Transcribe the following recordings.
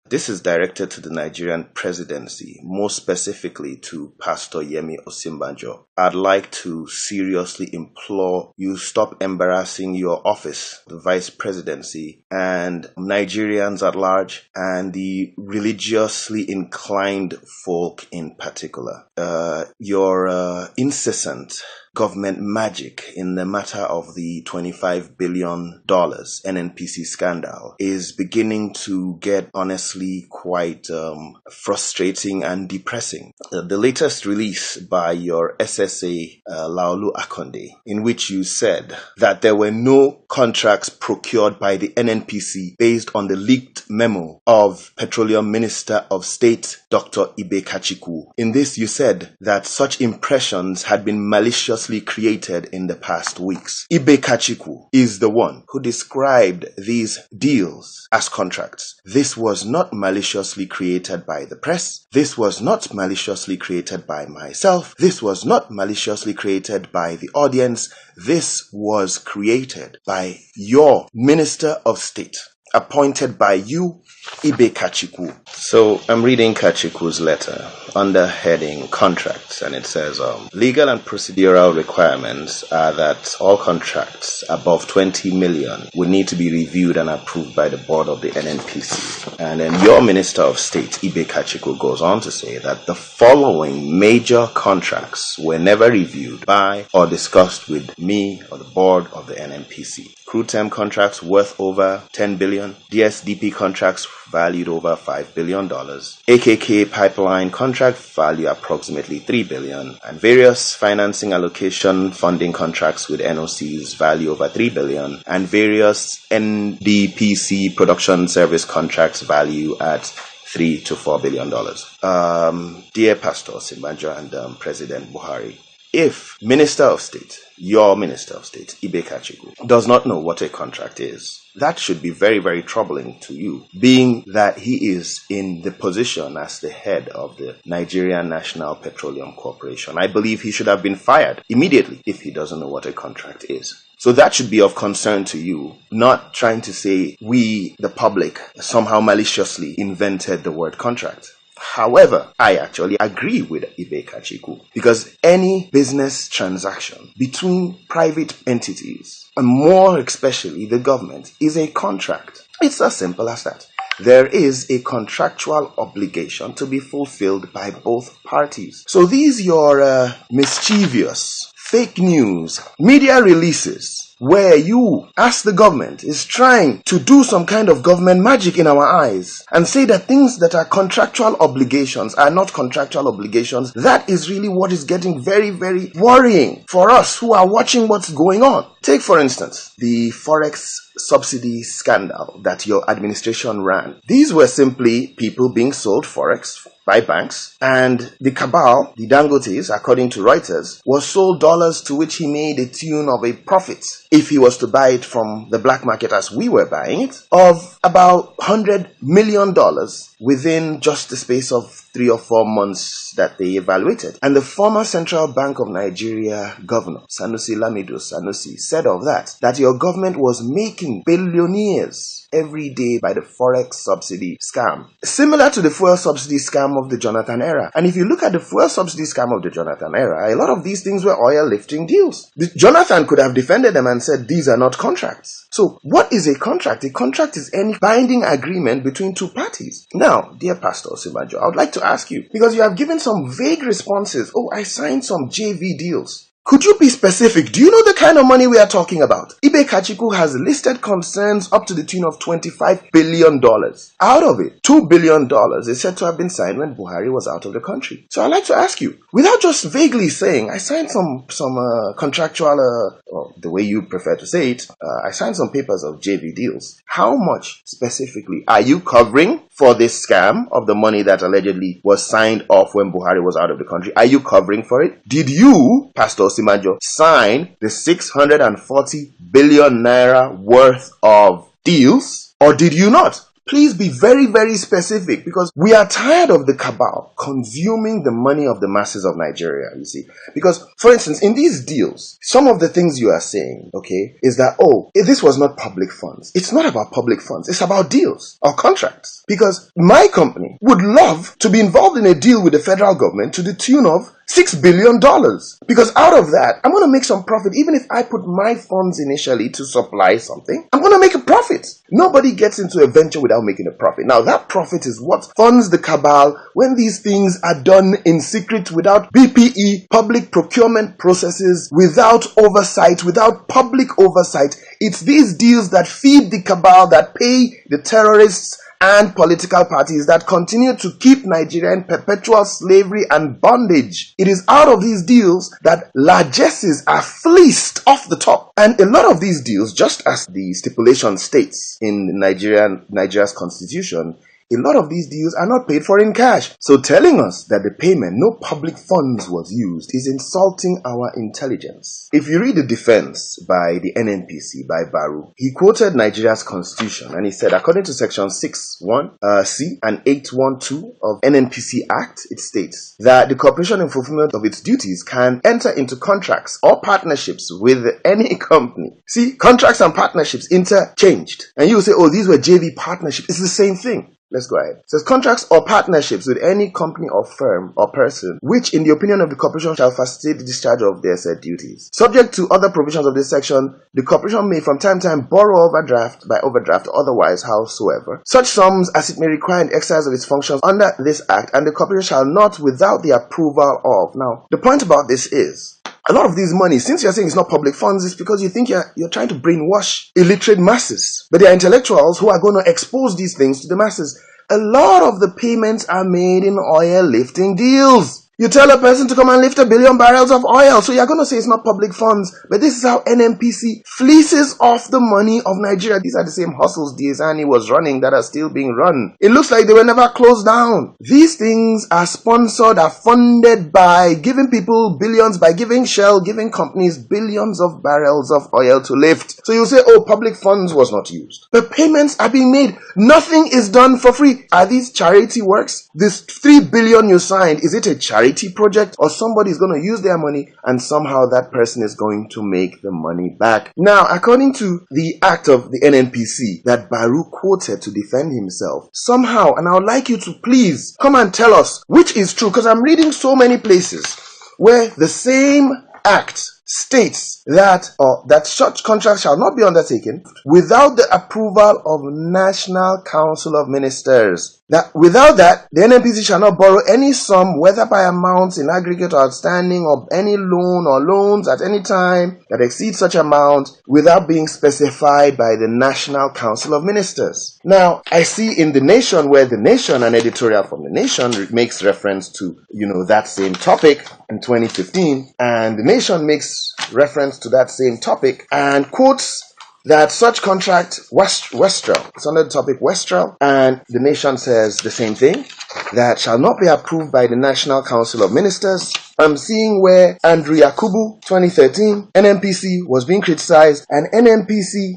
This is directed to the Nigerian presidency, more specifically to Pastor Yemi Osinbajo. I'd like to seriously implore you stop embarrassing your office, the vice presidency, and Nigerians at large, and the religiously inclined folk in particular. Your incessant government magic in the matter of the $25 billion NNPC scandal is beginning to get honestly quite frustrating and depressing. The latest release by your SSA, Laolu Akonde, in which you said that there were no contracts procured by the NNPC based on the leaked memo of Petroleum Minister of State Dr. Ibe Kachiku. In this, you said that such impressions had been maliciously created in the past weeks. Ibe Kachiku is the one who described these deals as contracts. This was not maliciously created by the press. This was not maliciously created by myself. This was not maliciously created by the audience. This was created by your Minister of State, appointed by you, Ibe Kachiku. So I'm reading Kachiku's letter under heading contracts, and it says legal and procedural requirements are that all contracts above 20 million would need to be reviewed and approved by the board of the NNPC. And then your Minister of State, Ibe Kachiku, goes on to say that the following major contracts were never reviewed by or discussed with me or the board of the NNPC. Crude term contracts worth over 10 billion, DSDP contracts valued over $5 billion, AKK pipeline contract value approximately $3 billion, and various financing allocation funding contracts with NOCs value over $3 billion, and various NDPC production service contracts value at $3 to $4 billion. Dear Pastor Osinbajo and President Buhari, if Minister of State, your Minister of State, Ibe Kachiku, does not know what a contract is, that should be very, very troubling to you, being that he is in the position as the head of the Nigerian National Petroleum Corporation. I believe he should have been fired immediately if he doesn't know what a contract is. So that should be of concern to you, not trying to say we, the public, somehow maliciously invented the word contract. However, I actually agree with Ibe Kachiku, because any business transaction between private entities, and more especially the government, is a contract. It's as simple as that. There is a contractual obligation to be fulfilled by both parties. So these your mischievous, fake news, media releases, where you, as the government, is trying to do some kind of government magic in our eyes and say that things that are contractual obligations are not contractual obligations, that is really what is getting very, very worrying for us who are watching what's going on. Take, for instance, the Forex subsidy scandal that your administration ran. These were simply people being sold Forex by banks, and the cabal, the Dangotes, according to Reuters, was sold dollars to which he made a tune of a profit, if he was to buy it from the black market as we were buying it, of about $100 million within just the space of 3 or 4 months that they evaluated. And the former Central Bank of Nigeria governor, Sanusi Lamido Sanusi, said of that your government was making billionaires every day by the Forex subsidy scam, similar to the fuel subsidy scam of the Jonathan era. And if you look at the fuel subsidy scam of the Jonathan era, a lot of these things were oil lifting deals. Jonathan could have defended them and said these are not contracts. So what is a contract? A contract is any binding agreement between two parties. Now, dear Pastor Osinbajo, I would like to ask you, because you have given some vague responses. Oh, I signed some JV deals. Could you be specific? Do you know the kind of money we are talking about? Ibe Kachiku has listed concerns up to the tune of $25 billion. Out of it, $2 billion is said to have been signed when Buhari was out of the country. So I'd like to ask you, without just vaguely saying, I signed some contractual, the way you prefer to say it, I signed some papers of JV deals. How much specifically are you covering for this scam of the money that allegedly was signed off when Buhari was out of the country? Are you covering for it? Did you, Pastor Osinbajo, sign the 640 billion naira worth of deals, or did you not? Please be very, very specific, because we are tired of the cabal consuming the money of the masses of Nigeria, you see. Because, for instance, in these deals, some of the things you are saying, okay, is that, oh, this was not public funds. It's not about public funds. It's about deals or contracts. Because my company would love to be involved in a deal with the federal government to the tune of $6 billion. Because out of that, I'm going to make some profit. Even if I put my funds initially to supply something, I'm going to make a profit. Nobody gets into a venture without making a profit. Now, that profit is what funds the cabal when these things are done in secret, without BPE, public procurement processes, without oversight, without public oversight. It's these deals that feed the cabal, that pay the terrorists and political parties, that continue to keep Nigeria in perpetual slavery and bondage. It is out of these deals that largesses are fleeced off the top. And a lot of these deals, just as the stipulation states in Nigeria's constitution, a lot of these deals are not paid for in cash. So telling us that the payment, no public funds was used, is insulting our intelligence. If you read the defense by the NNPC, by Baru, he quoted Nigeria's constitution, and he said, according to section 6(1)(c) and 8(1)(2) of NNPC Act, it states that the corporation in fulfillment of its duties can enter into contracts or partnerships with any company. See, contracts and partnerships interchanged. And you will say, oh, these were JV partnerships. It's the same thing. Let's go ahead. It says contracts or partnerships with any company or firm or person which in the opinion of the corporation shall facilitate the discharge of their said duties. Subject to other provisions of this section, the corporation may from time to time borrow overdraft by overdraft or otherwise howsoever such sums as it may require in the exercise of its functions under this act, and the corporation shall not without the approval of. Now, the point about this is, a lot of these money, since you're saying it's not public funds, it's because you think you're trying to brainwash illiterate masses. But there are intellectuals who are going to expose these things to the masses. A lot of the payments are made in oil lifting deals. You tell a person to come and lift 1 billion barrels of oil, so you're going to say it's not public funds. But this is how NNPC fleeces off the money of Nigeria. These are the same hustles Diezani was running that are still being run. It looks like they were never closed down. These things are sponsored, are funded by giving people billions, by giving Shell, giving companies billions of barrels of oil to lift. So you say, oh, public funds was not used. But payments are being made. Nothing is done for free. Are these charity works? This 3 billion you signed, is it a charity project, or somebody is going to use their money and somehow that person is going to make the money back? Now, according to the act of the NNPC that Baru quoted to defend himself, somehow, and I would like you to please come and tell us which is true, because I'm reading so many places where the same act states that such contracts shall not be undertaken without the approval of National Council of Ministers. That without that, the NNPC shall not borrow any sum, whether by amounts in aggregate or outstanding, or any loan or loans at any time that exceeds such amount, without being specified by the National Council of Ministers. Now, I see in The Nation, where The Nation, an editorial from The Nation, makes reference to, that same topic in 2015, and The Nation makes reference to that same topic and quotes that such contract, Westrel, it's under the topic Westrel, and The Nation says the same thing, that shall not be approved by the National Council of Ministers. I'm seeing where Andrew Yakubu, 2013, NNPC was being criticized, and NNPC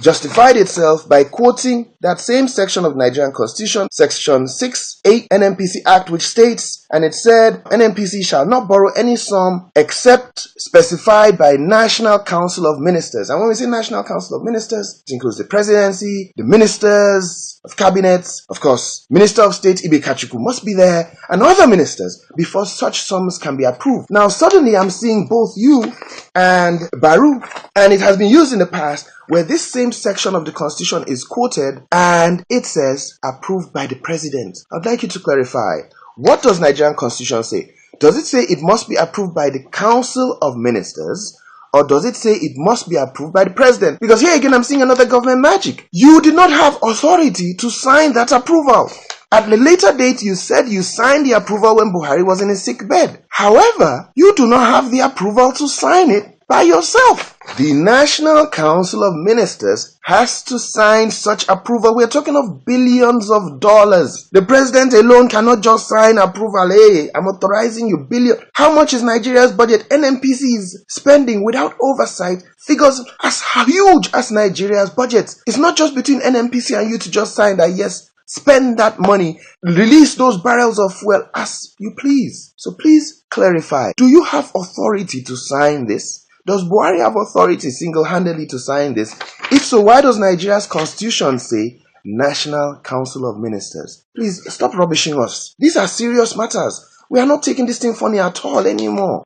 justified itself by quoting that same section of Nigerian Constitution, section 6(8) NNPC Act, which states, and it said, NNPC shall not borrow any sum except specified by National Council of Ministers. And when we say National Council of Ministers, it includes the presidency, the ministers of cabinets, of course, Minister of State Ibe Kachuku must be there, and other ministers, before such sums can be approved. Now, suddenly I'm seeing both you and Baru, and it has been used in the past, where this same section of the Constitution is quoted and it says approved by the president. I'd like you to clarify, what does Nigerian Constitution say? Does it say it must be approved by the Council of Ministers, or does it say it must be approved by the president? Because here again I'm seeing another government magic. You did not have authority to sign that approval. At the later date, you said you signed the approval when Buhari was in his sick bed. However, you do not have the approval to sign it by yourself. The National Council of Ministers has to sign such approval. We're talking of billions of dollars. The president alone cannot just sign approval. Hey, I'm authorizing you billion. How much is Nigeria's budget? NNPC is spending without oversight figures as huge as Nigeria's budget. It's not just between NNPC and you to just sign that, yes, spend that money, release those barrels of fuel as you please. So please clarify. Do you have authority to sign this? Does Buhari have authority single-handedly to sign this? If so, why does Nigeria's constitution say National Council of Ministers? Please stop rubbishing us. These are serious matters. We are not taking this thing funny at all anymore.